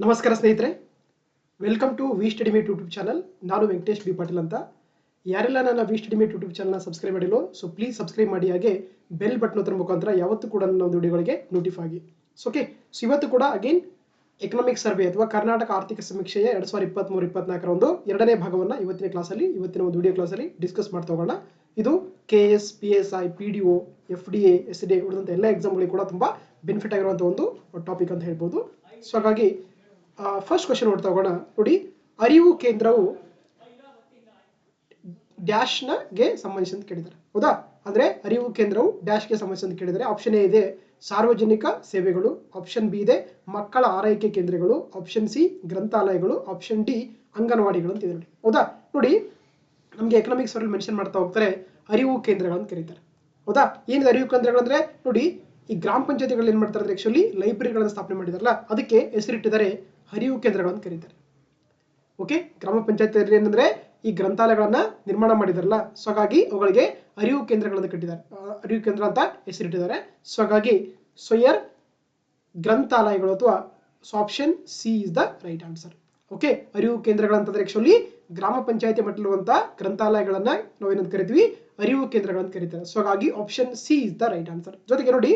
ನಮಸ್ಕಾರ ಸ್ನೇಹಿತರೆ, welcome to V study mate YouTube channel. ನಾನು ವೆಂಕಟೇಶ್ ಬಿ ಪಾಟೀಲ್ ಅಂತ. ಯಾರೆಲ್ಲ ನನ್ನ ವಿ ಸ್ಟಡಿ ಮೇಟ್ ಯೂಟ್ಯೂಬ್ ಚಾನಲ್ನ ಸಬ್ಸ್ಕ್ರೈಬ್ ಮಾಡಿಲ್ಲ, ಸೊ ಪ್ಲೀಸ್ ಸಬ್ಸ್ಕ್ರೈಬ್ ಮಾಡಿ. ಹಾಗೆ ಬೆಲ್ ಬಟನ್ ಒತ್ತರ ಮುಖಾಂತರ ಯಾವತ್ತೂ ಕೂಡ ನನ್ನ ಒಂದು ವಿಡಿಯೋಗಳಿಗೆ ನೋಟಿಫೈ ಆಗಿ. ಓಕೆ, ಸೊ ಇವತ್ತು ಕೂಡ ಅಗೇನ್ ಎಕನಾಮಿಕ್ ಸರ್ವೆ ಅಥವಾ ಕರ್ನಾಟಕ ಆರ್ಥಿಕ ಸಮೀಕ್ಷೆಯ 2023-24ರ ಒಂದು ಎರಡನೇ ಭಾಗವನ್ನು ಇವತ್ತಿನ ಒಂದು ವಿಡಿಯೋ ಕ್ಲಾಸಲ್ಲಿ ಡಿಸ್ಕಸ್ ಮಾಡ್ತಾ ಹೋಗೋಣ. ಇದು KS, PSI, PDO, FDA, SDA ಉಳಿದಂಥ ಎಲ್ಲ ಎಕ್ಸಾಮ್ಗಳಿಗೆ ಕೂಡ ತುಂಬ ಬೆನಿಫಿಟ್ ಆಗಿರುವಂಥ ಒಂದು ಟಾಪಿಕ್ ಅಂತ ಹೇಳ್ಬೋದು. ಸೊ ಹಾಗಾಗಿ ಫಸ್ಟ್ ಕ್ವಶನ್ ನೋಡ್ತಾ ಹೋಗೋಣ. ನೋಡಿ, ಅರಿವು ಕೇಂದ್ರವು ಡ್ಯಾಶ್ಗೆ ಸಂಬಂಧಿಸಿದಂತೆ ಕೇಳಿದ್ದಾರೆ. ಹೌದಾ? ಅಂದ್ರೆ ಅರಿವು ಕೇಂದ್ರವು ಡ್ಯಾಶ್ಗೆ ಸಂಬಂಧಿಸಿದಂತೆ ಕೇಳಿದರೆ ಆಪ್ಷನ್ ಎ ಇದೆ ಸಾರ್ವಜನಿಕ ಸೇವೆಗಳು, ಆಪ್ಷನ್ ಬಿ ಇದೆ ಮಕ್ಕಳ ಆರೈಕೆ ಕೇಂದ್ರಗಳು, ಆಪ್ಷನ್ ಸಿ ಗ್ರಂಥಾಲಯಗಳು, ಆಪ್ಷನ್ ಡಿ ಅಂಗನವಾಡಿಗಳು ಅಂತ ಇದೆ. ನೋಡಿ, ಹೌದಾ? ನೋಡಿ, ನಮಗೆ ಎಕನಾಮಿಕ್ಸ್ ಅವರಲ್ಲಿ ಮೆನ್ಷನ್ ಮಾಡ್ತಾ ಹೋಗ್ತಾರೆ ಅರಿವು ಕೇಂದ್ರಗಳನ್ನು ಕರೀತಾರೆ. ಹೌದಾ? ಏನಿದೆ ಅರಿವು ಕೇಂದ್ರಗಳಂದ್ರೆ, ನೋಡಿ, ಈ ಗ್ರಾಮ ಪಂಚಾಯತಿಗಳು ಏನ್ ಮಾಡ್ತಾರೆ ಅಂದ್ರೆ ಆಕ್ಚುಲಿ ಲೈಬ್ರರಿಗಳನ್ನು ಸ್ಥಾಪನೆ ಮಾಡಿದಾರಲ್ಲ, ಅದಕ್ಕೆ ಹೆಸರಿಟ್ಟಿದ್ದಾರೆ ಅರಿವು ಕೇಂದ್ರಗಳನ್ನು ಕರೀತಾರೆ. ಓಕೆ, ಗ್ರಾಮ ಪಂಚಾಯತ್ ಏನಂದ್ರೆ ಈ ಗ್ರಂಥಾಲಯಗಳನ್ನ ನಿರ್ಮಾಣ ಮಾಡಿದಾರಲ್ಲ, ಸೊ ಹಾಗಾಗಿ ಅವುಗಳಿಗೆ ಅರಿವು ಕೇಂದ್ರಗಳನ್ನು ಕಟ್ಟಿದ್ದಾರೆ, ಅರಿವು ಕೇಂದ್ರ ಅಂತ ಹೆಸರಿಟ್ಟಿದ್ದಾರೆ. ಸೊ ಹಾಗಾಗಿ ಸೊಯರ್ ಗ್ರಂಥಾಲಯಗಳು ಅಥವಾ option C is the right answer. Okay, ಅರಿವು ಕೇಂದ್ರಗಳಂತಂದ್ರೆ ಆಕ್ಚುಲಿ ಗ್ರಾಮ ಪಂಚಾಯತಿ ಮಟ್ಟದಲ್ಲಿರುವಂತಹ ಗ್ರಂಥಾಲಯಗಳನ್ನ ನಾವೇನಂತ ಕರಿತೀವಿ, ಅರಿವು ಕೇಂದ್ರಗಳನ್ನು ಕರೀತಾರೆ. ಸೊ ಹಾಗಾಗಿ option C is the right answer. ಜೊತೆಗೆ ನೋಡಿ,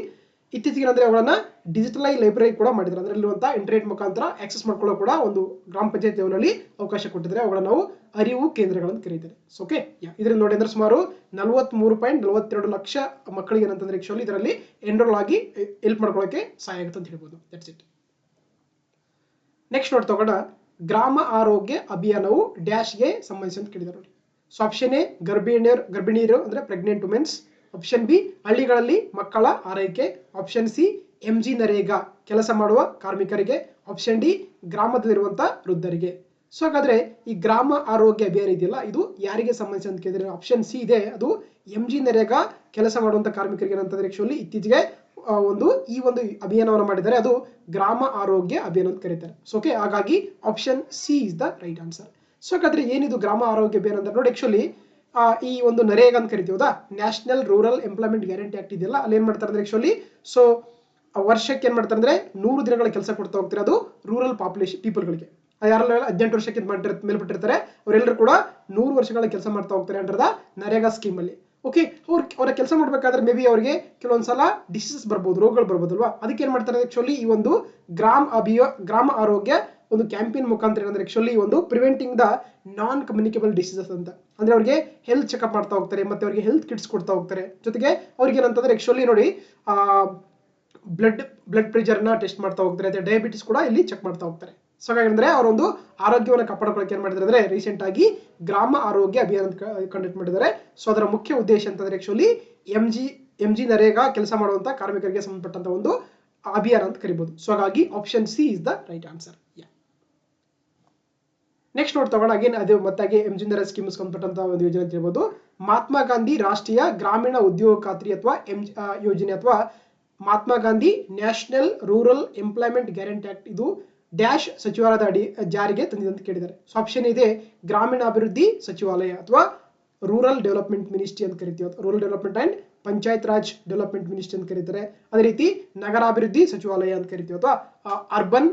ಇತ್ತೀಚೆಗೆ ಅಂದ್ರೆ ಅವುಗಳನ್ನ ಡಿಜಿಟಲೈಸ್ ಲೈಬ್ರರಿ ಕೂಡ ಮಾಡಿದ್ದಾರೆ. ಅದರಲ್ಲಿರುವಂತಹ ಇಂಟರ್ನೆಟ್ ಮುಖಾಂತರ ಆಕ್ಸೆಸ್ ಮಾಡ್ಕೊಳ್ಳೋ ಕೂಡ ಒಂದು ಗ್ರಾಮ ಪಂಚಾಯತ್ ಲೆವೆಲಲ್ಲಿ ಅವಕಾಶ ಕೊಟ್ಟಿದ್ದಾರೆ. ಅವುಗಳನ್ನ ನಾವು ಅರಿವು ಕೇಂದ್ರಗಳನ್ನು ಕರೀತಾರೆ. ಓಕೆ, ಇದರಲ್ಲಿ ನೋಡಿ ಅಂದ್ರೆ ಸುಮಾರು 43.42 ಲಕ್ಷ ಮಕ್ಕಳಿಗೆ ಏನಂತಂದ್ರೆ ಆಕ್ಚುಲಿ ಇದರಲ್ಲಿ ಎನ್ರೋಲ್ ಆಗಿ ಹೆಲ್ಪ್ ಮಾಡ್ಕೊಳ್ಳೋಕೆ ಸಹಾಯ ಆಗುತ್ತೆ ಅಂತ ಹೇಳ್ಬೋದು. That's it. ನೆಕ್ಸ್ಟ್ ನೋಡ್ತಾ ಹೋಗೋಣ, ಗ್ರಾಮ ಆರೋಗ್ಯ ಅಭಿಯಾನವು ಡ್ಯಾಶ್ಗೆ ಸಂಬಂಧಿಸಿದಂತೆ ಕೇಳಿದ್ದಾರೆ. ನೋಡಿ, ಸೊ ಆಪ್ಷನ್ ಎ ಗರ್ಭಿಣಿಯರು ಅಂದ್ರೆ ಪ್ರೆಗ್ನೆಂಟ್ ವುಮೆನ್ಸ್, ಆಪ್ಷನ್ ಬಿ ಹಳ್ಳಿಗಳಲ್ಲಿ ಮಕ್ಕಳ ಆರೈಕೆ, ಆಪ್ಷನ್ ಸಿ MG ನರೇಗಾ ಕೆಲಸ ಮಾಡುವ ಕಾರ್ಮಿಕರಿಗೆ, ಆಪ್ಷನ್ ಡಿ ಗ್ರಾಮದಲ್ಲಿರುವಂತಹ ವೃದ್ಧರಿಗೆ. ಸೊ ಹಾಗಾದ್ರೆ ಈ ಗ್ರಾಮ ಆರೋಗ್ಯ ಅಭಿಯಾನ ಇದೆಯಲ್ಲ, ಇದು ಯಾರಿಗೆ ಸಂಬಂಧಿಸಿದಂತ ಕೇಳಿದ್ರೆ ಆಪ್ಷನ್ ಸಿ ಇದೆ, ಅದು MG ನರೇಗಾ ಕೆಲಸ ಮಾಡುವಂತ ಕಾರ್ಮಿಕರಿಗೆ ಏನಂತಂದ್ರೆ ಆಕ್ಚುಲಿ ಇತ್ತೀಚೆಗೆ ಈ ಒಂದು ಅಭಿಯಾನವನ್ನು ಮಾಡಿದ್ದಾರೆ. ಅದು ಗ್ರಾಮ ಆರೋಗ್ಯ ಅಭಿಯಾನ ಅಂತ ಕರೀತಾರೆ. ಸೊ ಓಕೆ, ಹಾಗಾಗಿ option C is the right answer. So ಹಾಗಾದ್ರೆ ಏನಿದು ಗ್ರಾಮ ಆರೋಗ್ಯ ಅಭಿಯಾನ ಅಂದ್ರೆ ನೋಡಿ, ಆಕ್ಚುಲಿ ಈ ಒಂದು ನರೇಗಾ ಅಂತ ಕರಿತೀವಿ, ಹೌದಾ? National rural employment guarantee act ಇದೆಯಲ್ಲ, ಅಲ್ಲಿ ಏನ್ ಮಾಡ್ತಾರೆ ಅಂದ್ರೆ ಆಕ್ಚುಲಿ ಸೊ ವರ್ಷಕ್ಕೆ ಏನ್ ಮಾಡ್ತಾರೆ ಅಂದ್ರೆ 100 ದಿನಗಳ ಕೆಲಸ ಕೊಡ್ತಾ ಹೋಗ್ತಾರೆ. ಅದು ರೂರಲ್ ಪಾಪ್ಯುಲೇಷನ್ ಪೀಪಲ್ಗಳಿಗೆ, ಯಾರೆಲ್ಲ 18 ವರ್ಷಕ್ಕೆ ಮೇಲ್ಪಟ್ಟಿರ್ತಾರೆ ಅವರೆಲ್ಲರೂ ಕೂಡ 100 ವರ್ಷಗಳ ಕೆಲಸ ಮಾಡ್ತಾ ಹೋಗ್ತಾರೆ ಅಂಡರ್ ದ ನರೇಗಾ ಸ್ಕೀಮ್ ಅಲ್ಲಿ. ಓಕೆ, ಅವರ ಕೆಲಸ ಮಾಡ್ಬೇಕಾದ್ರೆ ಮೇ ಬಿ ಅವರಿಗೆ ಕೆಲವೊಂದ್ಸಲ ಡಿಸೀಸಸ್ ಬರ್ಬೋದು, ರೋಗಗಳು ಬರ್ಬೋದಲ್ವಾ? ಅದಕ್ಕೆ ಏನ್ ಮಾಡ್ತಾರೆ ಆಕ್ಚುಲಿ ಈ ಒಂದು ಗ್ರಾಮ ಆರೋಗ್ಯ ಒಂದು ಕ್ಯಾಂಪೇನ್ ಮುಖಾಂತರ ಏನಂದ್ರೆ ಆಕ್ಚುಲಿ ಒಂದು preventing the non communicable diseases ಅಂತ, ಅಂದ್ರೆ ಅವರಿಗೆ ಹೆಲ್ತ್ ಚೆಕ್ಅಪ್ ಮಾಡ್ತಾ ಹೋಗ್ತಾರೆ, ಮತ್ತೆ ಅವರಿಗೆ ಹೆಲ್ತ್ ಕಿಟ್ಸ್ ಕೊಡ್ತಾ ಹೋಗ್ತಾರೆ. ಜೊತೆಗೆ ಅವ್ರಿಗೆ ಏನಂತಂದ್ರೆ ಆಕ್ಚುಲಿ ನೋಡಿ ಬ್ಲಡ್ ಪ್ರೆಷರ್ ನ ಟೆಸ್ಟ್ ಮಾಡ್ತಾ ಹೋಗ್ತಾರೆ, ಮತ್ತೆ ಡಯಾಬಿಟಿಸ್ ಕೂಡ ಇಲ್ಲಿ ಚೆಕ್ ಮಾಡ್ತಾ ಹೋಗ್ತಾರೆ. ಸೊ ಹಾಗಂದ್ರೆ ಅವರ ಒಂದು ಆರೋಗ್ಯವನ್ನು ಕಾಪಾಡ್ಕೊಳ್ಳೋಕೆ ಏನ್ ಮಾಡಿದ್ದಾರೆ ಅಂದ್ರೆ ರೀಸೆಂಟ್ ಆಗಿ ಗ್ರಾಮ ಆರೋಗ್ಯ ಅಭಿಯಾನ ಕಂಡಕ್ಟ್ ಮಾಡಿದ್ದಾರೆ. ಸೊ ಅದರ ಮುಖ್ಯ ಉದ್ದೇಶ ಅಂತಂದ್ರೆ ಆಕ್ಚುಲಿ MG ನರೇಗಾ ಕೆಲಸ ಮಾಡುವಂತ ಕಾರ್ಮಿಕರಿಗೆ ಸಂಬಂಧಪಟ್ಟಂತ ಒಂದು ಅಭಿಯಾನ ಅಂತ ಕರಿಬಹುದು. ಸೊ ಹಾಗಾಗಿ option C is the right answer. Next ನೋಡ್ತಾ ಹೋಗೋಣ, ಅಗೇನ್ ಅದು ಮತ್ತೆ MG ನರೇಗಾ ಸ್ಕೀಮ್ ಸಂಬಂಧಪಟ್ಟಂತ ಒಂದು ಯೋಜನೆ ಅಂತ ಹೇಳ್ಬೋದು. ಮಹಾತ್ಮ ಗಾಂಧಿ ರಾಷ್ಟ್ರೀಯ ಗ್ರಾಮೀಣ ಉದ್ಯೋಗ ಖಾತ್ರಿ ಅಥವಾ ಯೋಜನೆ ಅಥವಾ Mahatma Gandhi national rural employment guarantee act ಇದು ಡ್ಯಾಶ್ ಸಚಿವಾಲಯದ ಅಡಿ ಜಾರಿಗೆ ತಂದಿದೆ ಅಂತ ಕೇಳಿದ್ದಾರೆ. ಸೊ ಆಪ್ಷನ್ ಇದೆ ಗ್ರಾಮೀಣಾಭಿವೃದ್ಧಿ ಸಚಿವಾಲಯ ಅಥವಾ ರೂರಲ್ ಡೆವಲಪ್ಮೆಂಟ್ ಮಿನಿಸ್ಟ್ರಿ ಅಂತ ಕರಿತೀವಿ, rural development and panchayat Raj development ministry ಅಂತ ಕರೀತಾರೆ. ಅದೇ ರೀತಿ ನಗರಾಭಿವೃದ್ಧಿ ಸಚಿವಾಲಯ ಅಂತ ಕರಿತೀವಿ ಅಥವಾ ಅರ್ಬನ್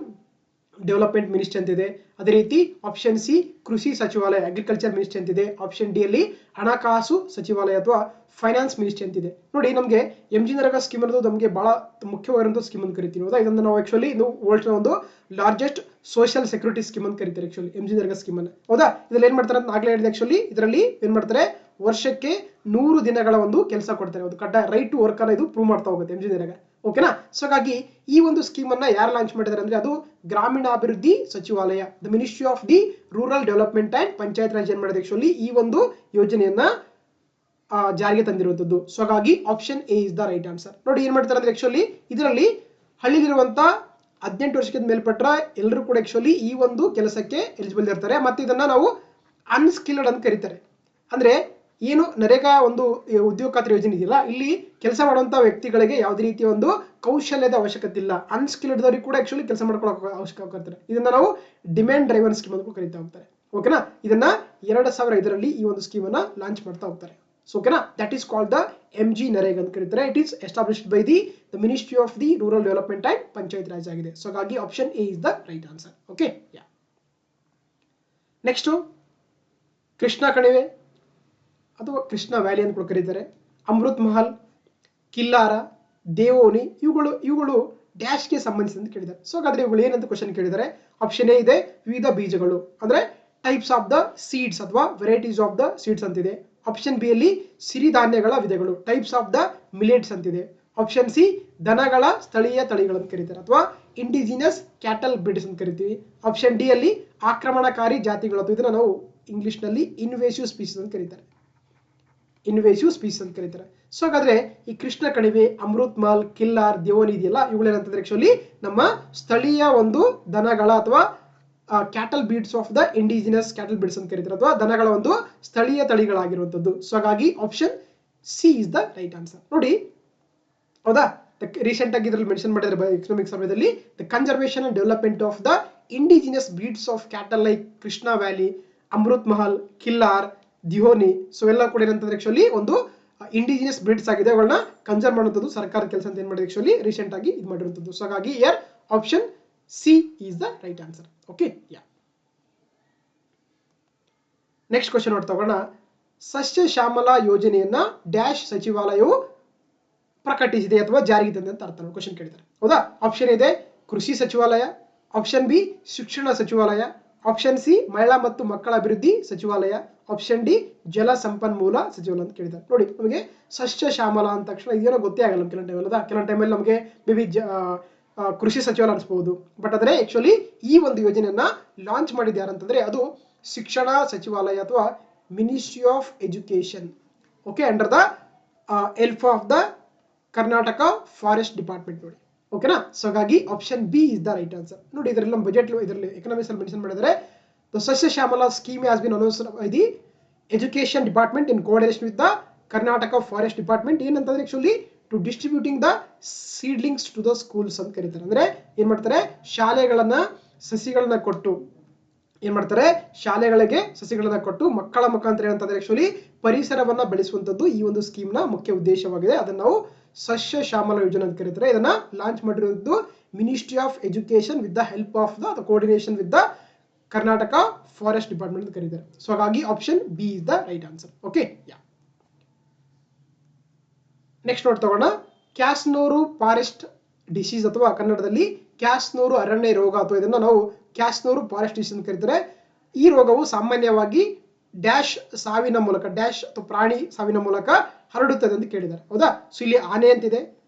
ಡೆವಲಪ್ಮೆಂಟ್ ಮಿನಿಸ್ಟ್ರಿ ಅಂತಿದೆ. ಅದೇ ರೀತಿ ಆಪ್ಷನ್ ಸಿ ಕೃಷಿ ಸಚಿವಾಲಯ ಅಗ್ರಿಕಲ್ಚರ್ ಮಿನಿಸ್ಟ್ರಿ ಅಂತಿದೆ. ಆಪ್ಷನ್ ಡಿ ಅಲ್ಲಿ ಹಣಕಾಸು ಸಚಿವಾಲಯ ಅಥವಾ ಫೈನಾನ್ಸ್ ಮಿನಿಸ್ಟ್ರಿ ಅಂತಿದೆ. ನೋಡಿ, ನಮಗೆ MG ನರೇಗಾ ಸ್ಕೀಮ್ ಅನ್ನೋದು ನಮಗೆ ಬಹಳ ಮುಖ್ಯವಾಗಿರುವಂತಹ ಸ್ಕೀಮ್ ಅಂತ ಕರಿತೀವಿ, ಹೌದಾ? ಇದನ್ನು ನಾವು ಆಕ್ಚುಲಿ ಇದು ವರ್ಲ್ಡ್ ಒಂದು ಲಾರ್ಜೆಸ್ಟ್ ಸೋಷಿಯಲ್ ಸೆಕ್ಯೂರಿಟಿ ಸ್ಕೀಮ್ ಅಂತ ಕರೀತಾರೆ ಆಕ್ಚುಲಿ MG ನರೇಗಾ ಸ್ಕೀಮ್ ಅನ್ನ, ಹೌದಾ? ಇದ್ರಲ್ಲಿ ಏನ್ ಮಾಡ್ತಾರೆ ಅಂತ ಆಗ್ಲೇ ಹೇಳಿದೆ, ಆಕ್ಚುಲಿ ಇದರಲ್ಲಿ ಏನ್ ಮಾಡ್ತಾರೆ ವರ್ಷಕ್ಕೆ 100 ದಿನಗಳ ಒಂದು ಕೆಲಸ ಕೊಡ್ತಾರೆ. ಒಂದು ಕಡ್ಡಾಯ ರೈಟ್ ಟು ವರ್ಕ್ ಅನ್ನ ಇದು ಪ್ರೂವ್ ಮಾಡ್ತಾ ಹೋಗುತ್ತೆ MG ನರೇಗಾ. ಓಕೆನಾ? ಸೊ ಹಾಗಾಗಿ ಈ ಒಂದು ಸ್ಕೀಮ್ ಅನ್ನ ಯಾರು ಲಾಂಚ್ ಮಾಡಿದ್ದಾರೆ ಅಂದ್ರೆ ಅದು ಗ್ರಾಮೀಣಾಭಿವೃದ್ಧಿ ಸಚಿವಾಲಯ, the ministry of the rural development and panchayat Raj ಏನ್ ಮಾಡಿದೆ ಆಕ್ಚುಲಿ ಈ ಒಂದು ಯೋಜನೆಯನ್ನ ಜಾರಿಗೆ ತಂದಿರುವಂತದ್ದು. ಸೊ ಹಾಗಾಗಿ option A is the right answer. ನೋಡಿ, ಏನ್ ಮಾಡ್ತಾರೆ ಅಂದ್ರೆ ಆಕ್ಚುಲಿ ಇದರಲ್ಲಿ ಹಳ್ಳಿಲಿರುವಂತ 18 ವರ್ಷಕ್ಕಿಂತ ಮೇಲ್ಪಟ್ಟ ಎಲ್ಲರೂ ಕೂಡ ಆಕ್ಚುಲಿ ಈ ಒಂದು ಕೆಲಸಕ್ಕೆ ಎಲಿಜಿಬಲ್ ಇರ್ತಾರೆ. ಮತ್ತೆ ಇದನ್ನ ನಾವು ಅನ್ಸ್ಕಿಲ್ಡ್ ಅಂತ ಕರೀತಾರೆ. ಅಂದ್ರೆ ಏನು ನರೇಗಾ ಒಂದು ಉದ್ಯೋಗ ಖಾತ್ರಿ ಯೋಜನೆ ಇದೆಯಲ್ಲ, ಇಲ್ಲಿ ಕೆಲಸ ಮಾಡುವಂತ ವ್ಯಕ್ತಿಗಳಿಗೆ ಯಾವುದೇ ರೀತಿಯ ಒಂದು ಕೌಶಲ್ಯದ ಅವಶ್ಯಕತೆ ಇಲ್ಲ. ಅನ್ಸ್ಕಿಲ್ಡ್ ದವರಿಗೆ ಕೂಡ ಆಕ್ಚುಲಿ ಕೆಲಸ ಮಾಡ್ಕೊಳ್ಳೋ ಅವಶ್ಯಕತೆ. ಇದನ್ನ ನಾವು ಡಿಮ್ಯಾಂಡ್ ಡ್ರೈವನ್ ಸ್ಕೀಮ್ ಅಂತ ಕರೀತಾ ಹೋಗ್ತಾರೆ. ಓಕೆನಾ? ಇದನ್ನ 2005ರಲ್ಲಿ ಈ ಒಂದು ಸ್ಕೀಮ್ ಅನ್ನ ಲಾಂಚ್ ಮಾಡ್ತಾ ಹೋಗ್ತಾರೆ. ಸೊ ಓಕೆನಾ, that is called the MG NREGA ಅಂತ ಕರೀತಾರೆ. It is established by the ministry of the rural development and panchayat Raj ಆಗಿದೆ. ಸೊ ಹಾಗಾಗಿ option A is the right answer. Okay, yeah. Next Krishna ಕಣಿವೆ ಅಥವಾ ಕೃಷ್ಣ ವ್ಯಾಲಿ ಅಂತ ಕೂಡ ಕರೀತಾರೆ. ಅಮೃತ್ ಮಹಲ್, ಕಿಲ್ಲಾರ, ದೇವೋನಿ ಇವುಗಳು ಡ್ಯಾಶ್ಗೆ ಸಂಬಂಧಿಸಿದಂತೆ ಕೇಳಿದ್ದಾರೆ. ಸೊ ಹಾಗಾದ್ರೆ ಇವುಗಳು ಏನಂತ ಕ್ವಶನ್ ಕೇಳಿದ್ದಾರೆ. ಆಪ್ಷನ್ ಎ ಇದೆ ವಿವಿಧ ಬೀಜಗಳು ಅಂದ್ರೆ ಟೈಪ್ಸ್ ಆಫ್ ದ ಸೀಡ್ಸ್ ಅಥವಾ ವೆರೈಟೀಸ್ ಆಫ್ ದ ಸೀಡ್ಸ್ ಅಂತಿದೆ. ಆಪ್ಷನ್ ಬಿ ಅಲ್ಲಿ ಸಿರಿಧಾನ್ಯಗಳ ವಿಧಗಳು ಟೈಪ್ಸ್ ಆಫ್ ದ ಮಿಲೆಟ್ಸ್ ಅಂತಿದೆ. ಆಪ್ಷನ್ ಸಿ ದನಗಳ ಸ್ಥಳೀಯ ತಳಿಗಳನ್ನು ಕರೀತಾರೆ ಅಥವಾ ಇಂಡಿಜಿನಸ್ ಕ್ಯಾಟಲ್ ಬ್ರೀಡ್ಸ್ ಅಂತ ಕರಿತೀವಿ. ಆಪ್ಷನ್ ಡಿ ಅಲ್ಲಿ ಆಕ್ರಮಣಕಾರಿ ಜಾತಿಗಳು ಅಥವಾ ಇದನ್ನ ನಾವು ಇಂಗ್ಲಿಷ್ ನಲ್ಲಿ ಇನ್ವೇಸಿವ್ ಸ್ಪೀಸೀಸ್ ಅಂತ ಕರೀತಾರೆ. ಇನ್ವೇಸಿವ್ ಸ್ಪೀಸೀಸ್ ಅಂತ ಕರೀತಾರೆ. ಸೊ ಹಾಗಾದ್ರೆ ಈ ಕೃಷ್ಣ ಕಣಿವೆ, ಅಮೃತ್ ಮಹಲ್, ಕಿಲ್ಲಾರ್, ದೇವೋನಿ ಇದೆಯಲ್ಲ ಇವುಗಳೇನಂತಂದ್ರೆ ಆಕ್ಚುಲಿ ನಮ್ಮ ಸ್ಥಳೀಯ ಒಂದು ದನಗಳ ಅಥವಾ cattle breeds of the indigenous cattle breeds ಅಂತ ಕರೀತಾರೆ ಅಥವಾ ದನಗಳ ಒಂದು ಸ್ಥಳೀಯ ತಳಿಗಳಾಗಿರುವಂತದ್ದು. ಸೊ ಹಾಗಾಗಿ option C is the right answer. ನೋಡಿ ಹೌದಾ, ರೀಸೆಂಟ್ ಆಗಿ ಇದರಲ್ಲಿ ಮೆನ್ಷನ್ ಮಾಡಿದ್ರೆ ಎಕನಾಮಿಕ್ ಸಮಯದಲ್ಲಿ the conservation and development of the indigenous breeds of cattle like Krishna Valley, Amrit Mahal, Khillar, Deoni. So ಎಲ್ಲ ಕೂಡ ಏನಂತಂದ್ರೆ ಆಕ್ಚುಲಿ ಒಂದು ಇಂಡಿಜಿನಸ್ ಬ್ರೀಡ್ಸ್ ಆಗಿದೆ. ಅವುಗಳನ್ನ ಕನ್ಸರ್ವ್ ಮಾಡುವಂಥದ್ದು ಸರ್ಕಾರ ಕೆಲಸ ಅಂತ ಏನ್ ಮಾಡಿದೆ ಆಕ್ಚುಲಿ ರೀಸೆಂಟ್ ಆಗಿ ಇದು ಮಾಡಿರುವಂಥದ್ದು. ಸೊ ಹಾಗಾಗಿ here option C is the right answer. Okay, yeah. Next question ನೋಡ್ತಾ ಹೋಗೋಣ. ಸಸ್ಯ ಶ್ಯಾಮಲ ಯೋಜನೆಯನ್ನ ಡ್ಯಾಶ್ ಸಚಿವಾಲಯವು ಪ್ರಕಟಿಸಿದೆ ಅಥವಾ ಜಾರಿಗೆ ತಂದೆ ಅಂತ ಅರ್ಥ ಕ್ವಶನ್ ಕೇಳಿದ್ದಾರೆ. ಹೌದಾ, ಆಪ್ಷನ್ ಇದೆ ಕೃಷಿ ಸಚಿವಾಲಯ, ಆಪ್ಷನ್ ಬಿ ಶಿಕ್ಷಣ ಸಚಿವಾಲಯ, ಆಪ್ಷನ್ ಸಿ ಮಹಿಳಾ ಮತ್ತು ಮಕ್ಕಳ ಅಭಿವೃದ್ಧಿ ಸಚಿವಾಲಯ, ಆಪ್ಷನ್ ಡಿ ಜಲ ಸಂಪನ್ಮೂಲ ಸಚಿವಾಲಯ ಅಂತ ಕೇಳಿದ್ದಾರೆ. ನೋಡಿ ನಮಗೆ ಸಸ್ಯ ಶ್ಯಾಮಲ ಅಂದ ತಕ್ಷಣ ಇದೇನೋ ಗೊತ್ತೇ ಆಗಲ್ಲ ಕೆಲವೊಂದು ಟೈಮ್ ಅಲ್ಲದ. ಕೆಲವೊಂದು ಟೈಮಲ್ಲಿ ನಮಗೆ ಮೇ ಬಿ ಕೃಷಿ ಸಚಿವಾಲಯ ಅನಿಸ್ಬಹುದು. ಬಟ್ ಆದರೆ ಆಕ್ಚುಲಿ ಈ ಒಂದು ಯೋಜನೆಯನ್ನ ಲಾಂಚ್ ಮಾಡಿದ ಯಾರಂತಂದ್ರೆ ಅದು ಶಿಕ್ಷಣ ಸಚಿವಾಲಯ ಅಥವಾ ministry of education. Okay, under the help of the Karnataka forest department. ನೋಡಿ ಓಕೆನಾ. ಸೊ ಹಾಗಾಗಿ option B is the right answer. ನೋಡಿ ಇದರಲ್ಲಿ ನಮ್ಮ ಬಜೆಟ್ ಇದರಲ್ಲಿ ಎಕನಾಮಿಕ್ಸ್ ಅಲ್ಲಿ ಮೆನ್ಷನ್ ಮಾಡಿದರೆ the Sasya Shyamala scheme has been announced by the education department in coordination with the Karnataka forest department. ಏನಂತಂದ್ರೆ actually to distributing the seedlings to the schools ಅಂತ ಕರೀತಾರೆ. ಅಂದ್ರೆ ಏನ್ ಮಾಡ್ತಾರೆ, ಶಾಲೆಗಳನ್ನ ಸಸಿಗಳನ್ನ ಕೊಟ್ಟು ಏನ್ ಮಾಡ್ತಾರೆ, ಶಾಲೆಗಳಿಗೆ ಸಸಿಗಳನ್ನ ಕೊಟ್ಟು ಮಕ್ಕಳ ಮುಖಾಂತರ ಏನಂತಂದ್ರೆ ಆಕ್ಚುಲಿ ಪರಿಸರವನ್ನ ಬೆಳೆಸುವಂತದ್ದು ಈ ಒಂದು ಸ್ಕೀಮ್ ನ ಮುಖ್ಯ ಉದ್ದೇಶವಾಗಿದೆ. ಅದನ್ನ ನಾವು ಸಸ್ಯ ಶ್ಯಾಮಲ ಯೋಜನೆ ಅಂತ ಕರೀತಾರೆ. ಇದನ್ನ ಲಾಂಚ್ ಮಾಡಿರುವುದು ministry of education with the help of the coordination with the Karnataka forest department ಅಂತ ಕರೀತಾರೆ. ಸೊ ಹಾಗಾಗಿ option B is the right answer. Okay, yeah. Next ನೋಡ್ತಾ ಹೋಗೋಣ. ಕ್ಯಾಸ್ನೂರು ಫಾರೆಸ್ಟ್ ಡಿಸೀಸ್ ಅಥವಾ ಕನ್ನಡದಲ್ಲಿ ಕ್ಯಾಸ್ನೂರು ಅರಣ್ಯ ರೋಗ ಅಥವಾ ಇದನ್ನ ನಾವು ಕ್ಯಾಸ್ನೂರು ಫಾರೆಸ್ಟ್ ಡಿಸೀಸ್ ಅಂತ ಕರೀತಾರೆ. ಈ ರೋಗವು ಸಾಮಾನ್ಯವಾಗಿ ಡ್ಯಾಶ್ ಸಾವಿನ ಮೂಲಕ ಡ್ಯಾಶ್ ಅಥವಾ ಪ್ರಾಣಿ ಸಾವಿನ ಮೂಲಕ ಹರಡುತ್ತದೆ ಅಂತ ಕೇಳಿದ್ದಾರೆ. ಹೌದಾ. ಸೊ ಇಲ್ಲಿ ಆನೆ ಅಂತಿದೆ,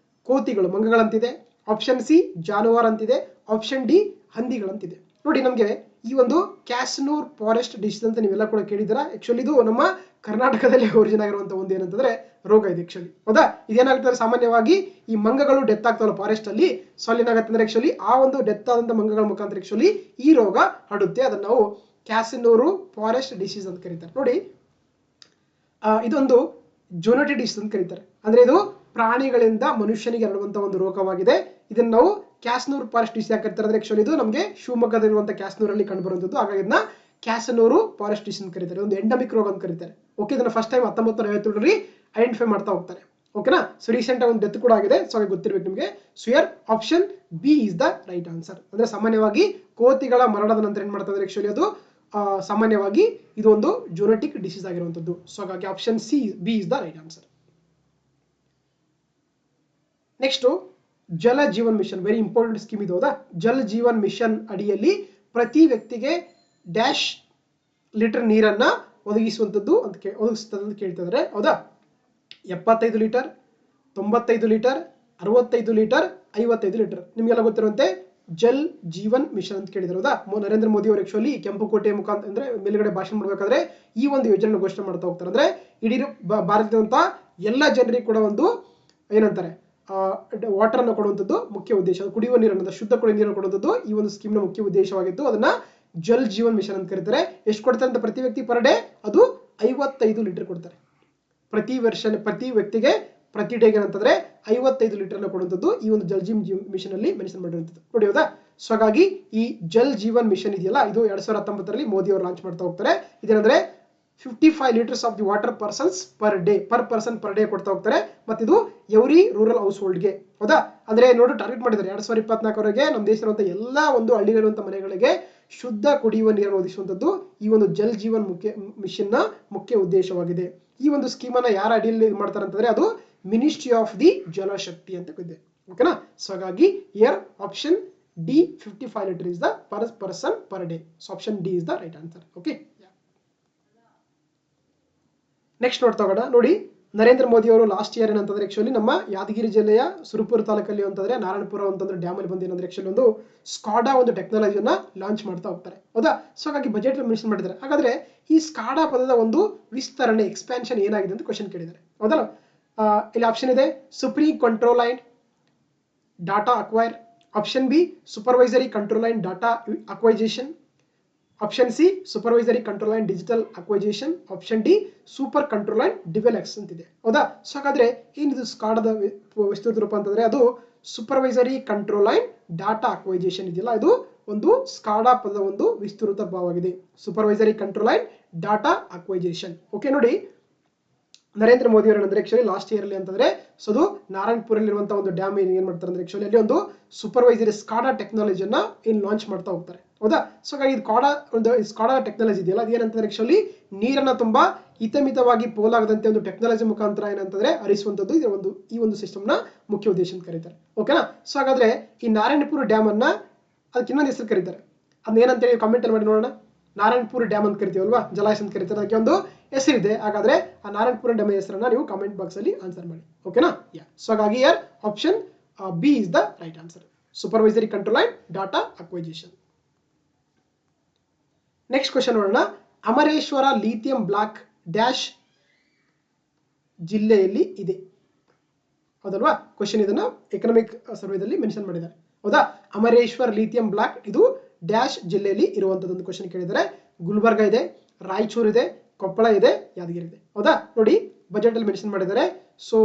ಕೋತಿಗಳು ಮಂಗಗಳಂತಿದೆ, ಆಪ್ಷನ್ ಸಿ ಜಾನುವಾರು ಅಂತಿದೆ, ಆಪ್ಷನ್ ಡಿ ಹಂದಿಗಳಂತಿದೆ. ನೋಡಿ ನಮಗೆ ಈ ಒಂದು ಕ್ಯಾಸ್ನೂರ್ ಫಾರೆಸ್ಟ್ ಡಿಸೀಸ್ ಅಂತ ನೀವೆಲ್ಲ ಕೂಡ ಕೇಳಿದ್ದೀರಾ. ಆಕ್ಚುಲಿ ಇದು ನಮ್ಮ ಕರ್ನಾಟಕದಲ್ಲಿ ಒರಿಜಿನ್ ಆಗಿರುವಂತಹ ಒಂದು ಏನಂತಂದ್ರೆ ರೋಗ ಇದೆ ಆಕ್ಚುಲಿ. ಹೌದಾ. ಇದೇನಾಗ್ತದೆ, ಸಾಮಾನ್ಯವಾಗಿ ಈ ಮಂಗಗಳು ಡೆತ್ ಆಗ್ತಾವಲ್ಲ ಫಾರೆಸ್ಟ್ ಅಲ್ಲಿ. ಸೊ ಅಲ್ಲಿ ಏನಾಗುತ್ತೆ ಅಂದ್ರೆ ಆಕ್ಚುಲಿ ಆ ಒಂದು ಡೆತ್ ಆದಂತ ಮಂಗಗಳ ಮುಖಾಂತರ ಆಕ್ಚುಲಿ ಈ ರೋಗ ಹರಡುತ್ತೆ. ಅದನ್ನ ನಾವು ಕ್ಯಾಸ್ನೂರು ಫಾರೆಸ್ಟ್ ಡಿಸೀಸ್ ಅಂತ ಕರೀತಾರೆ. ನೋಡಿ ಇದೊಂದು ಜೂನೋಟಿಕ್ ಡಿಸೀಸ್ ಅಂತ ಕರೀತಾರೆ. ಅಂದ್ರೆ ಇದು ಪ್ರಾಣಿಗಳಿಂದ ಮನುಷ್ಯನಿಗೆ ಹರಡುವಂತಹ ಒಂದು ರೋಗವಾಗಿದೆ. ಇದನ್ನ ನಾವು ಕ್ಯಾಸ್ನೂರ್ ಫಾರೆಸ್ಟ್ ಡಿಸೀಸ್ ಯಾಕೆ ಕರೀತಾರೆ ಅಂದ್ರೆ ಆಕ್ಚುಲಿ ಇದು ನಮಗೆ ಶಿವಮೊಗ್ಗದಲ್ಲಿರುವಂತಹ ಕ್ಯಾಸ್ನೂರಲ್ಲಿ ಕಂಡು ಬರುವಂತದ್ದು. ಹಾಗಾಗಿ ಇದನ್ನ ಕ್ಯಾಸ್ನೂರು ಫಾರೆಸ್ಟ್ ಡಿಸೀಸ್ ಅಂತ ಕರೀತಾರೆ. ಒಂದು ಎಂಡಮಿಕ್ ರೋಗ ಅಂತ ಕರೀತಾರೆ. ಓಕೆ, ಇದನ್ನ ಫಸ್ಟ್ ಟೈಮ್ 1957ರಲ್ಲಿ ಐಡೆಂಟಿಫೈ ಮಾಡ್ತಾ ಹೋಗ್ತಾರೆ. ಓಕೆನಾ. ಸೊ ರೀಸೆಂಟ್ ಆಗಿ ಒಂದು ಡೆತ್ ಕೂಡ ಆಗಿದೆ. ಸೊ ಹಾಗೆ ಗೊತ್ತಿರಬೇಕು ನಿಮಗೆ. So here option B is the right answer. ಅಂದ್ರೆ ಸಾಮಾನ್ಯವಾಗಿ ಕೋತಿಗಳ ಮರಣದ ನಂತರ ಏನ್ ಮಾಡ್ತಾ ಇದ್ದಾರೆ ಆಕ್ಚುಲಿ ಅದು ಸಾಮಾನ್ಯವಾಗಿ ಇದು ಒಂದು ಜೂನೋಟಿಕ್ ಡಿಸೀಸ್ ಆಗಿರುವಂತದ್ದು. ಸೊ ಹಾಗಾಗಿ option C B is the right answer. Next Jal Jeevan Mission, very important scheme ಇದು. ಹೌದಾ. ಜಲ್ ಜೀವನ್ ಮಿಷನ್ ಅಡಿಯಲ್ಲಿ ಪ್ರತಿ ವ್ಯಕ್ತಿಗೆ ಡ್ಯಾಶ್ ಲೀಟರ್ ನೀರನ್ನ ಒದಗಿಸುವಂತದ್ದು ಒದಗಿಸ್ತದೆ ಅಂತ ಕೇಳ್ತಿದ್ದಾರೆ. ಹೌದಾ. 75 ಲೀಟರ್, 95 ಲೀಟರ್, 65 ಲೀಟರ್, 55 ಲೀಟರ್. ನಿಮ್ಗೆಲ್ಲ ಗೊತ್ತಿರುವಂತೆ ಜಲ್ ಜೀವನ್ ಮಿಷನ್ ಅಂತ ಕೇಳಿದ್ರು. ಹೌದಾ. ನರೇಂದ್ರ ಮೋದಿ ಅವರು ಆಕ್ಚುಲಿ ಕೆಂಪುಕೋಟೆ ಮುಖಾಂತರ ಅಂದ್ರೆ ಮೇಲ್ಗಡೆ ಭಾಷಣ ಮಾಡಬೇಕಾದ್ರೆ ಈ ಒಂದು ಯೋಜನೆ ಘೋಷಣೆ ಮಾಡ್ತಾ ಹೋಗ್ತಾರೆ. ಅಂದ್ರೆ ಇಡೀ ಭಾರತದಂತ ಎಲ್ಲ ಜನರಿಗೆ ಕೂಡ ಒಂದು ಏನಂತಾರೆ ವಾಟರ್ ಅನ್ನು ಕೊಡುವಂಥದ್ದು ಮುಖ್ಯ ಉದ್ದೇಶ. ಕುಡಿಯುವ ನೀರನ್ನು, ಶುದ್ಧ ಕುಡಿಯುವ ನೀರನ್ನು ಕೊಡುವಂಥದ್ದು ಈ ಒಂದು ಸ್ಕೀಮ್ ನ ಮುಖ್ಯ ಉದ್ದೇಶವಾಗಿತ್ತು. ಅದನ್ನ ಜಲ್ ಜೀವನ್ ಮಿಷನ್ ಅಂತ ಕರೀತಾರೆ. ಎಷ್ಟು ಕೊಡ್ತಾರೆ ಅಂತ ಪ್ರತಿ ವ್ಯಕ್ತಿ ಪರ್ ಡೇ ಅದು 55 ಲೀಟರ್ ಕೊಡ್ತಾರೆ. ಪ್ರತಿ ವ್ಯಕ್ತಿಗೆ ಪ್ರತಿ ಡೇಗೆ ಅಂತಂದ್ರೆ 55 ಲೀಟರ್ ಕೊಡುವಂಥದ್ದು ಈ ಒಂದು ಜಲ್ ಜೀವನ್ ಮಿಷನ್ ಅಲ್ಲಿ ಮೆನ್ಷನ್ ಮಾಡಿರುವಂಥದ್ದು. ನೋಡಿ ಹೌದಾ. ಸೊ ಹಾಗಾಗಿ ಈ ಜಲ್ ಜೀವನ್ ಮಿಷನ್ ಇದೆಯಲ್ಲ ಇದು 2019ರಲ್ಲಿ ಮೋದಿ ಅವರು ಲಾಂಚ್ ಮಾಡ್ತಾ ಹೋಗ್ತಾರೆ. ಇದೇನಂದ್ರೆ 55 litres of the water persons per day ಕೊಡ್ತಾ ಹೋಗ್ತಾರೆ. ಮತ್ತಿದು ಎವ್ರಿ ರೂರಲ್ ಹೌಸ್ ಹೋಲ್ಡ್ಗೆ. ಹೌದಾ, ಅಂದ್ರೆ ನೋಡಿ ಟಾರ್ಗೆಟ್ ಮಾಡಿದ್ದಾರೆ 2024 ನಮ್ಮ ದೇಶದ ಎಲ್ಲ ಒಂದು ಹಳ್ಳಿಗಳಿರುವಂತಹ ಮನೆಗಳಿಗೆ ಶುದ್ಧ ಕುಡಿಯುವ ನೀರನ್ನು ಒದಗಿಸುವಂತದ್ದು ಈ ಒಂದು ಜಲ್ ಜೀವನ್ ಮಿಷನ್ ನ ಮುಖ್ಯ ಉದ್ದೇಶವಾಗಿದೆ. ಈ ಒಂದು ಸ್ಕೀಮ್ ಅನ್ನ ಯಾರ ಅಡಿಯಲ್ಲಿ ಮಾಡ್ತಾರೆ ಅಂತಂದ್ರೆ ಅದು ಮಿನಿಸ್ಟ್ರಿ ಆಫ್ ದಿ ಜಲಶಕ್ತಿ ಅಂತ ಇದೆ. ಓಕೆನಾ. ಸೊ ಹಾಗಾಗಿ here option D 55 litre is the person per day. So option D is the right answer. Okay. Next ನೋಡ್ತಾ ನೋಡಿ, ನರೇಂದ್ರ ಮೋದಿ ಅವರು ಲಾಸ್ಟ್ ಇಯರ್ ಏನಂತಂದ್ರೆ ಆಕ್ಚುಲಿ ನಮ್ಮ ಯಾದಗಿರಿ ಜಿಲ್ಲೆಯ ಸುರಪುರ ತಾಲೂಕಲ್ಲಿ ಅಂತಂದ್ರೆ ನಾರಾಯಣಪುರ ಅಂತಂದ್ರೆ ಡ್ಯಾಮ್ ಅಲ್ಲಿ ಬಂದು ಏನಂದ್ರೆ ಆಕ್ಚುಲಿ ಒಂದು ಸ್ಕಾಡಾ ಒಂದು ಟೆಕ್ನಾಲಜಿಯನ್ನ ಲಾಂಚ್ ಮಾಡ್ತಾ ಹೋಗ್ತಾರೆ. ಹೌದಾ. ಸೊ ಹಾಗಾಗಿ ಬಜೆಟ್ ಮೆನ್ಷನ್ ಮಾಡಿದ್ದಾರೆ. ಹಾಗಾದ್ರೆ ಈ ಸ್ಕಾಡಾ ಪದದ ಒಂದು ವಿಸ್ತರಣೆ ಎಕ್ಸ್ಪ್ಯಾನ್ಷನ್ ಏನಾಗಿದೆ ಅಂತ ಕ್ವಶನ್ ಕೇಳಿದ್ದಾರೆ. ಹೌದಲ್ಲ. ಇಲ್ಲಿ ಆಪ್ಷನ್ ಇದೆ supreme control and data acquire. Option B supervisory control and data acquisition. Option C supervisory control and digital acquisition. Option D super control and ಡಿವೆಲೆಕ್ಸ್ ಅಂತಿದೆ. ಹೌದಾ. ಸೊ ಹಾಗಾದ್ರೆ ಏನಿದು ಸ್ಕಾಡಾದ ವಿಸ್ತೃತ ರೂಪ ಅಂತಂದ್ರೆ ಅದು supervisory control and data acquisition ಇದೆಯಲ್ಲ, ಇದು ಒಂದು ಸ್ಕಾಡಾ ಪದದ ಒಂದು ವಿಸ್ತೃತ ಭಾವವಾಗಿದೆ. Supervisory control and data acquisition. Okay. ನೋಡಿ, ನರೇಂದ್ರ ಮೋದಿ ಅವರು ಅಂದ್ರೆ ಆಕ್ಚುಲಿ ಲಾಸ್ಟ್ ಇಯರ್ ಅಲ್ಲಿ ಅಂತಂದ್ರೆ ಸೊ ಅದು ನಾರಾಯಣಪುರಲ್ಲಿ ಇರುವಂತಹ ಒಂದು ಡ್ಯಾಮ್ ಏನ್ ಮಾಡ್ತಾರೆ ಅಂದ್ರೆ ಆಕ್ಚುಲಿ ಅಲ್ಲಿ ಒಂದು ಸೂಪರ್ವೈಸರಿ ಸ್ಕಾಡಾ ಟೆಕ್ನಾಲಜಿಯನ್ನ ಲಾಂಚ್ ಮಾಡ್ತಾ ಹೋಗ್ತಾರೆ. ಹೌದಾ. ಸೊ ಹಾಗಾಗಿ ಇದು ಸ್ಕಾಡಾ ಟೆಕ್ನಾಲಜಿ ಇದೆಯಲ್ಲ, ಅದೇನಂತಂದ್ರೆ ಆಕ್ಚುಲಿ ನೀರನ್ನ ತುಂಬಾ ಹಿತಮಿತವಾಗಿ ಪೋಲಾಗದಂತೆ ಒಂದು ಟೆಕ್ನಾಲಜಿ ಮುಖಾಂತರ ಏನಂತಂದ್ರೆ ಹರಿಸುವಂತದ್ದು ಈ ಒಂದು ಸಿಸ್ಟಮ್ ನ ಮುಖ್ಯ ಉದ್ದೇಶ ಅಂತ ಕರೀತಾರೆ. ಓಕೆನಾ. ಸೊ ಹಾಗಾದ್ರೆ ಈ ನಾರಾಯಣಪುರ ಡ್ಯಾಮ್ ಅನ್ನ ಅದಕ್ಕೆ ಇನ್ನೊಂದು ಹೆಸರು ಕರೀತಾರೆ. ಅದನ್ನ ಏನಂತೇಳಿ ಕಾಮೆಂಟ್ ಅಲ್ಲಿ ಮಾಡಿ ನೋಡೋಣ. ನಾರಾಯಣಪುರ ಡ್ಯಾಮ್ ಅಂತ ಕರಿತೀವಲ್ವಾ, ಜಲಾಶಯ ಅಂತ ಕರೀತಾರೆ, ಅದಕ್ಕೆ ಒಂದು ಹೆಸರಿದೆ. ಹಾಗಾದ್ರೆ ಆ ನಾರಾಯಣಪುರ ಡ್ಯಾಮ್ ಹೆಸರನ್ನ ನೀವು ಕಾಮೆಂಟ್ ಬಾಕ್ಸ್ ಅಲ್ಲಿ ಆನ್ಸರ್ ಮಾಡಿ. ಓಕೆನಾ. ಸೊ ಹಾಗಾಗಿ here option B is the right answer. Supervisory control and data acquisition. Next question ನೋಡೋಣ. ಅಮರೇಶ್ವರ ಲಿಥಿಯಂ ಬ್ಲಾಕ್ ಡ್ಯಾಶ್ ಜಿಲ್ಲೆಯಲ್ಲಿ ಇದೆ. ಹೌದಲ್ವಾ. ಕ್ವಶನ್ ಇದನ್ನ ಎಕನಾಮಿಕ್ ಸರ್ವೇದಲ್ಲಿ ಮೆನ್ಷನ್ ಮಾಡಿದ್ದಾರೆ. ಹೌದಾ. ಅಮರೇಶ್ವರ್ ಲಿಥಿಯಂ ಬ್ಲಾಕ್ ಇದು ಡ್ಯಾಶ್ ಜಿಲ್ಲೆಯಲ್ಲಿ ಇರುವಂತದ್ದು ಕ್ವಶನ್ ಕೇಳಿದರೆ ಗುಲ್ಬರ್ಗ ಇದೆ, ರಾಯಚೂರು ಇದೆ, ಕೊಪ್ಪಳ ಇದೆ, ಯಾದಗಿರಿ ಇದೆ. ಹೌದಾ. ನೋಡಿ ಬಜೆಟ್ ಅಲ್ಲಿ ಮೆನ್ಷನ್ ಮಾಡಿದ್ದಾರೆ. ಸೊ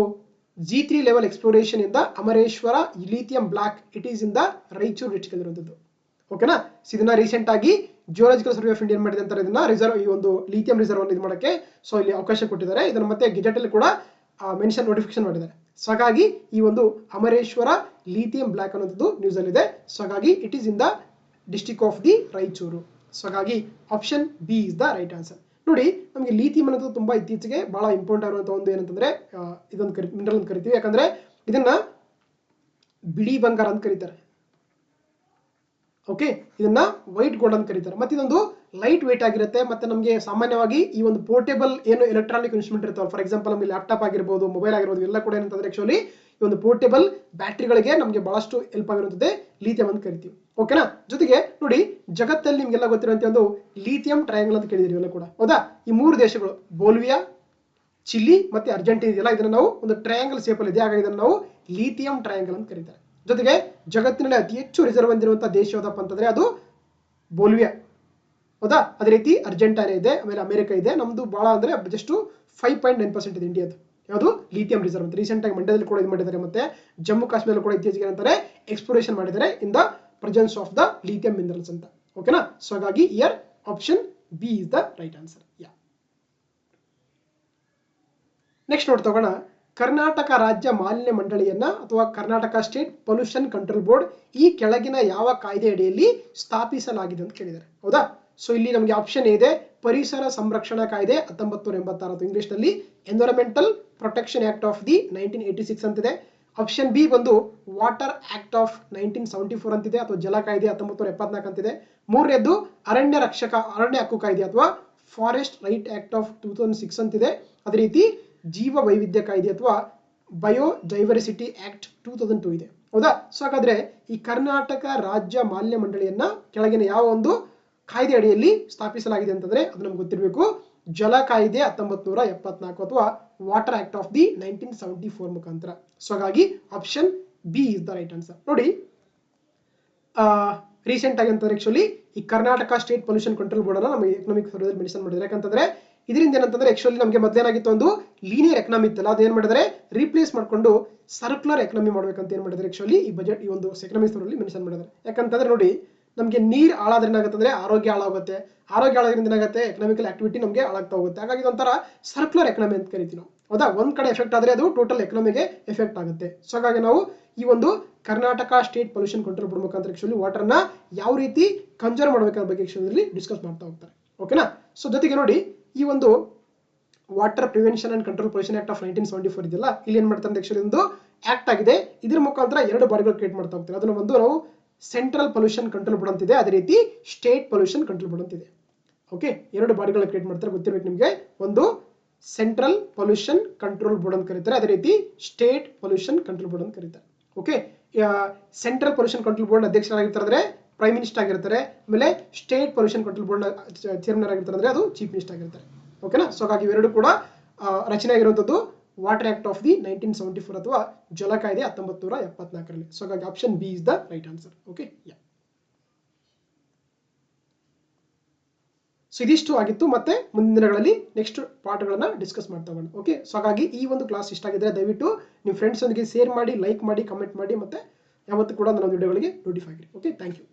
G3 ಲೆವೆಲ್ ಎಕ್ಸ್ಪ್ಲೋರೇಷನ್ ಇಂದ Amareshwara lithium block it is in the Raichur district ಇರುವಂತದ್ದು. ಓಕೆನಾ. ಇದನ್ನ ರೀಸೆಂಟ್ ಆಗಿ ಜಿಯೋಲಾಜಿಕಲ್ ಸರ್ವೆ ಆಫ್ ಇಂಡಿಯಾ ಮಾಡಿದೆ ಅಂತಾರೆ. ಇದನ್ನ ರಿಸರ್ವ್ ಈ ಒಂದು ಲಿಥಿಯಂ ರಿಸರ್ವ್ ಅನ್ನು ಇದು ಮಾಡಕ್ಕೆ ಸೊ ಇಲ್ಲಿ ಅವಕಾಶ ಕೊಟ್ಟಿದ್ದಾರೆ. ಇದನ್ನ ಮತ್ತೆ ಗೆಜೆಟ್ ಅಲ್ಲಿ ಕೂಡ ಮೆನ್ಷನ್ ನೋಟಿಫಿಕೇಶನ್ ಮಾಡಿದ್ದಾರೆ. ಸೊ ಹಾಗಾಗಿ ಈ ಒಂದು ಅಮರೇಶ್ವರ ಲಿಥಿಯಂ ಬ್ಲಾಕ್ ಅನ್ನೋದು ನ್ಯೂಸ್ ಅಲ್ಲಿ ಇದೆ. ಸೊ ಹಾಗಾಗಿ it is in the district of the Raichur. So ಹಾಗಾಗಿ option B is the right answer. ನೋಡಿ, ನಮಗೆ ಲಿಥಿಯಂ ಅನ್ನೋದು ತುಂಬಾ ಇತ್ತೀಚೆಗೆ ಬಹಳ ಇಂಪಾರ್ಟೆಂಟ್ ಆಗಿರುವಂತಹ ಒಂದು ಏನಂತಂದ್ರೆ ಇದೊಂದು ಮಿನರಲ್ ಅಂತ ಕರಿತೀವಿ. ಯಾಕಂದ್ರೆ ಇದನ್ನ ಬಿಳಿ ಬಂಗಾರ ಅಂತ ಕರೀತಾರೆ. ಓಕೆ. ಇದನ್ನ ವೈಟ್ ಗೋಲ್ಡ್ ಅಂತ ಕರೀತಾರೆ. ಮತ್ತೆ ಇದೊಂದು ಲೈಟ್ ವೇಟ್ ಆಗಿರುತ್ತೆ. ಮತ್ತೆ ನಮಗೆ ಸಾಮಾನ್ಯವಾಗಿ ಈ ಒಂದು ಪೋರ್ಟೇಬಲ್ ಏನು ಎಲೆಕ್ಟ್ರಾನಿಕ್ ಇನ್ಸ್ಟ್ರೂಮೆಂಟ್ ಇರ್ತಾವೆ, ಫಾರ್ ಎಕ್ಸಾಂಪಲ್ ನಮಗೆ ಲ್ಯಾಪ್ಟಾಪ್ ಆಗಿರ್ಬೋದು, ಮೊಬೈಲ್ ಆಗಿರ್ಬೋದು, ಎಲ್ಲ ಕೂಡ ಏನಂತಂದ್ರೆ ಆಕ್ಚುಲಿ ಈ ಒಂದು ಪೋರ್ಟೇಬಲ್ ಬ್ಯಾಟ್ರಿಗಳಿಗೆ ನಮಗೆ ಬಹಳಷ್ಟು ಹೆಲ್ಪ್ ಆಗಿರುತ್ತದೆ ಲಿಥಿಯಂ ಅಂತ ಕರಿತೀವಿ. ಓಕೆನಾ. ಜೊತೆಗೆ ನೋಡಿ, ಜಗತ್ತಲ್ಲಿ ನಿಮ್ಗೆಲ್ಲ ಗೊತ್ತಿರುವಂತ ಒಂದು ಲಿಥಿಯಂ ಟ್ರಯಾಂಗಲ್ ಅಂತ ಕೇಳಿದಿರಿ ಎಲ್ಲ ಕೂಡ. ಹೌದಾ. ಈ 3 ದೇಶಗಳು ಬೋಲ್ವಿಯಾ, ಚಿಲಿ ಮತ್ತೆ ಅರ್ಜೆಂಟೀನಾ ಇದೆಯಲ್ಲ, ಇದನ್ನ ನಾವು ಒಂದು ಟ್ರಯಾಂಗಲ್ ಸೇಪ್ ಅಲ್ಲಿ ಇದೆ. ಹಾಗಾಗಿ ಇದನ್ನು ನಾವು ಲಿಥಿಯಂ ಟ್ರಯಾಂಗಲ್ ಅಂತ ಕರೀತಾರೆ. ಜೊತೆಗೆ ಜಗತ್ತಿನಲ್ಲಿ ಅತಿ ಹೆಚ್ಚು ರಿಸರ್ವ್ ಹೊಂದಿರುವಂತಹ ದೇಶ ಯಾವ್ದಪ್ಪ ಅಂತಂದ್ರೆ ಅದು ಬೋಲ್ವಿಯಾ. ಹೌದಾ. ಅದೇ ರೀತಿ ಅರ್ಜೆಂಟೈನಾ ಇದೆ, ಆಮೇಲೆ ಅಮೆರಿಕ ಇದೆ. ನಮ್ದು ಬಹಳ ಅಂದ್ರೆ ಜಸ್ಟ್ 5.9% ಇದೆ ಇಂಡಿಯಾದು ಯಾವುದು ಲಿಥಿಯಂ ರಿಸರ್ವ್ ಅಂತ. ರೀಸೆಂಟ್ ಆಗಿ ಮಂಡ್ಯದಲ್ಲಿ ಕೂಡ ಇದು ಮಾಡಿದ್ದಾರೆ. ಮತ್ತೆ ಜಮ್ಮು ಕಾಶ್ಮೀರ ಕೂಡ ಇತ್ತೀಚೆಗೆ ಅಂತಾರೆ ಎಕ್ಸ್ಪ್ಲೋರೇಷನ್ ಮಾಡಿದ್ದಾರೆ in the presence of the lithium minerals ಅಂತ. ಓಕೆನಾ. ಸೊ ಹಾಗಾಗಿ here option B is the right answer. Next ನೋಡ್ತೋಗೋಣ. ಕರ್ನಾಟಕ ರಾಜ್ಯ ಮಾಲಿನ್ಯ ಮಂಡಳಿಯನ್ನ ಅಥವಾ Karnataka state pollution control board ಈ ಕೆಳಗಿನ ಯಾವ ಕಾಯ್ದೆ ಅಡಿಯಲ್ಲಿ ಸ್ಥಾಪಿಸಲಾಗಿದೆ ಅಂತ ಕೇಳಿದ್ದಾರೆ. ಹೌದಾ. ಸೊ ಇಲ್ಲಿ ನಮಗೆ ಆಪ್ಷನ್ ಇದೆ ಪರಿಸರ ಸಂರಕ್ಷಣಾ ಕಾಯ್ದೆ 1986 ಇಂಗ್ಲಿಷ್ ನಲ್ಲಿ environmental protection act of the 1986 ಅಂತಿದೆ. ಆಪ್ಷನ್ ಬಿ ಬಂದು ವಾಟರ್ ಆಕ್ಟ್ ಆಫ್ 1974 ಅಂತಿದೆ ಅಥವಾ ಜಲ ಕಾಯ್ದೆ 1974 ಅಂತಿದೆ. ಮೂರನೇದ್ದು ಅರಣ್ಯ ಹಕ್ಕು ಕಾಯ್ದೆ ಅಥವಾ ಫಾರೆಸ್ಟ್ ರೈಟ್ ಆಕ್ಟ್ ಆಫ್ 2006 ಅಂತಿದೆ. ಅದೇ ರೀತಿ ಜೀವ ವೈವಿಧ್ಯ ಕಾಯ್ದೆ ಅಥವಾ ಬಯೋಡೈವರ್ಸಿಟಿ ಆಕ್ಟ್ 2002 ಇದೆ. ಹೌದಾ. ಸೊ ಹಾಗಾದ್ರೆ ಈ ಕರ್ನಾಟಕ ರಾಜ್ಯ ಮಾಲಿನ್ಯ ಮಂಡಳಿಯನ್ನ ಕೆಳಗಿನ ಯಾವ ಒಂದು ಕಾಯ್ದೆ ಅಡಿಯಲ್ಲಿ ಸ್ಥಾಪಿಸಲಾಗಿದೆ ಅಂತಂದ್ರೆ ಅದು ನಮ್ಗೆ ಗೊತ್ತಿರಬೇಕು. ಜಲ ಕಾಯ್ದೆ 1974 ಅಥವಾ ವಾಟರ್ ಆಕ್ಟ್ ಆಫ್ ದಿ 1974 ಮುಖಾಂತರ. ಸೊ ಹಾಗಾಗಿ option B is the right answer. ನೋಡಿ, ರೀಸೆಂಟ್ ಆಗಿ ಅಂತಂದ್ರೆ ಆಕ್ಚುಲಿ ಈ Karnataka state pollution control board ಅನ್ನ ನಮಗೆ ಎಕನಾಮಿಕ್ ಸರ್ವೇದಲ್ಲಿ ಮೆನ್ಷನ್ ಮಾಡಿದ್ದಾರೆ. ಯಾಕಂತಂದ್ರೆ ಇದರಿಂದ ಏನಂತಂದ್ರೆ ಆಕ್ಚುಲಿ ನಮಗೆ ಮೊದಲೇನಾಗಿತ್ತು ಒಂದು ಲೀನಿಯರ್ ಎಕನಾಮಿ ಇತ್ತಲ್ಲ, ಅದೇನ್ ಮಾಡಿದರೆ ರೀಪ್ಲೇಸ್ ಮಾಡ್ಕೊಂಡು ಸರ್ಕ್ಯುಲರ್ ಎಕನಾಮಿ ಮಾಡ್ಬೇಕಂತ ಏನ್ ಮಾಡಿದ್ದಾರೆ ಆಕ್ಚುಲಿ ಈ ಬಜೆಟ್ ಈ ಒಂದು ಎಕನಾಮಿಕ್ ಸರ್ವೇಲಿ ಮೆನ್ಷನ್ ಮಾಡಿದ್ದಾರೆ. ಯಾಕಂತಂದ್ರೆ ನೋಡಿ, ನಮಗೆ ನೀರು ಹಾಳಾದ್ರೆ ಏನಾಗುತ್ತೆ ಅಂದ್ರೆ ಆರೋಗ್ಯ ಹಾಳಾಗುತ್ತೆ, ಆರೋಗ್ಯ ಹಾಳಾದ್ರಿಂದ ಏನಾಗುತ್ತೆ ಎಕನಾಮಿಕಲ್ ಆಕ್ಟಿವಿಟಿ ನಮಗೆ ಹಾಳಾಗ್ತಾ ಹೋಗುತ್ತೆ. ಹಾಗಾಗಿ ಇದೊಂಥರ ಸರ್ಕ್ಯುಲರ್ ಎಕನಾಮಿ ಅಂತ ಕರಿತೀವಿ ನಾವು. ಹೌದಾ, ಒಂದ್ ಕಡೆ ಎಫೆಕ್ಟ್ ಆದ್ರೆ ಅದು ಟೋಟಲ್ ಎಕನಾಮಿಗೆ ಎಫೆಕ್ಟ್ ಆಗುತ್ತೆ. ಸೊ ಹಾಗಾಗಿ ನಾವು ಈ ಒಂದು Karnataka state pollution control board ಮುಖಾಂತರ ಆಕ್ಚುಲಿ ವಾಟರ್ನ ಯಾವ ರೀತಿ ಕನ್ಸರ್ವ್ ಮಾಡಬೇಕಾದ ಬಗ್ಗೆ ಆಕ್ಚುಲಿ ಡಿಸ್ಕಸ್ ಮಾಡ್ತಾ ಹೋಗ್ತಾರೆ. ಓಕೆನಾ. ಸೊ ಜೊತೆಗೆ ನೋಡಿ, ಈ ಒಂದು water prevention and control pollution act of 1974 ಇದೆಯಲ್ಲ, ಇಲ್ಲಿ ಏನ್ ಮಾಡ್ತಾರೆ ಅಂತ ಆಕ್ಚುಲಿ ಒಂದು ಆಕ್ಟ್ ಆಗಿದೆ. ಇದ್ರ ಮುಖಾಂತರ ಎರಡು ಬಾಡಿಗಳು ಕ್ರಿಯೇಟ್ ಮಾಡ್ತಾ ಹೋಗ್ತಾರೆ. ಅದನ್ನ ಒಂದು ನಾವು ಸೆಂಟ್ರಲ್ ಪೊಲ್ಯೂಷನ್ ಕಂಟ್ರೋಲ್ ಬೋರ್ಡ್ ಅಂತಿದೆ, ಅದೇ ರೀತಿ ಸ್ಟೇಟ್ ಪೊಲ್ಯೂಷನ್ ಕಂಟ್ರೋಲ್ ಬೋರ್ಡ್ ಅಂತಿದೆ. ಓಕೆ, ಎರಡು ಬಾಡಿಗಳನ್ನ ಕ್ರಿಯೇಟ್ ಮಾಡ್ತಾರೆ, ಗೊತ್ತಿರಬೇಕು ನಿಮಗೆ. ಒಂದು ಸೆಂಟ್ರಲ್ ಪೊಲ್ಯೂಷನ್ ಕಂಟ್ರೋಲ್ ಬೋರ್ಡ್ ಅಂತ ಕರೀತಾರೆ, ಅದೇ ರೀತಿ ಸ್ಟೇಟ್ ಪೊಲ್ಯೂಷನ್ ಕಂಟ್ರೋಲ್ ಬೋರ್ಡ್ ಅಂತ ಕರೀತಾರೆ. Okay, central pollution control board ಅಧ್ಯಕ್ಷರಾಗಿರ್ತಾರೆ ಅಂದ್ರೆ ಪ್ರೈಮ್ ಮಿನಿಸ್ಟರ್ ಆಗಿರ್ತಾರೆ. ಆಮೇಲೆ state pollution control board chairman ಆಗಿರ್ತಾರೆ ಅಂದ್ರೆ ಅದು ಚೀಫ್ ಮಿನಿಸ್ಟರ್ ಆಗಿರ್ತಾರೆ. ಓಕೆನಾ. ಸೊ ಹಾಗಾಗಿ ಇವೆರಡು ಕೂಡ ರಚನೆ ಆಗಿರುವಂತದ್ದು ವಾಟರ್ ಆಕ್ಟ್ ಆಫ್ ದಿ 1974 ಅಥವಾ ಜಲ ಕಾಯ್ದೆ 1974ರಲ್ಲಿ. ಸೊ ಹಾಗಾಗಿ option B is the right answer. Okay, so ಇದಿಷ್ಟು ಆಗಿತ್ತು. ಮತ್ತೆ ಮುಂದಿನ ದಿನಗಳಲ್ಲಿ ನೆಕ್ಸ್ಟ್ ಪಾಠಗಳನ್ನ ಡಿಸ್ಕಸ್ ಮಾಡ್ತಾ ಹೋಗೋಣ. ಓಕೆ, ಸೊ ಹಾಗಾಗಿ ಈ ಒಂದು ಕ್ಲಾಸ್ ಇಷ್ಟ ಆಗಿದ್ರೆ ದಯವಿಟ್ಟು ನಿಮ್ಮ ಫ್ರೆಂಡ್ಸ್ ಒಂದಿಗೆ ಶೇರ್ ಮಾಡಿ, ಲೈಕ್ ಮಾಡಿ, ಕಮೆಂಟ್ ಮಾಡಿ, ಮತ್ತೆ ಯಾವತ್ತೂ ಕೂಡ ನನ್ನ ವಿಡಿಯೋಗಳಿಗೆ ನೋಟಿಫೈ ಆಗಿರಿ. Okay, thank you.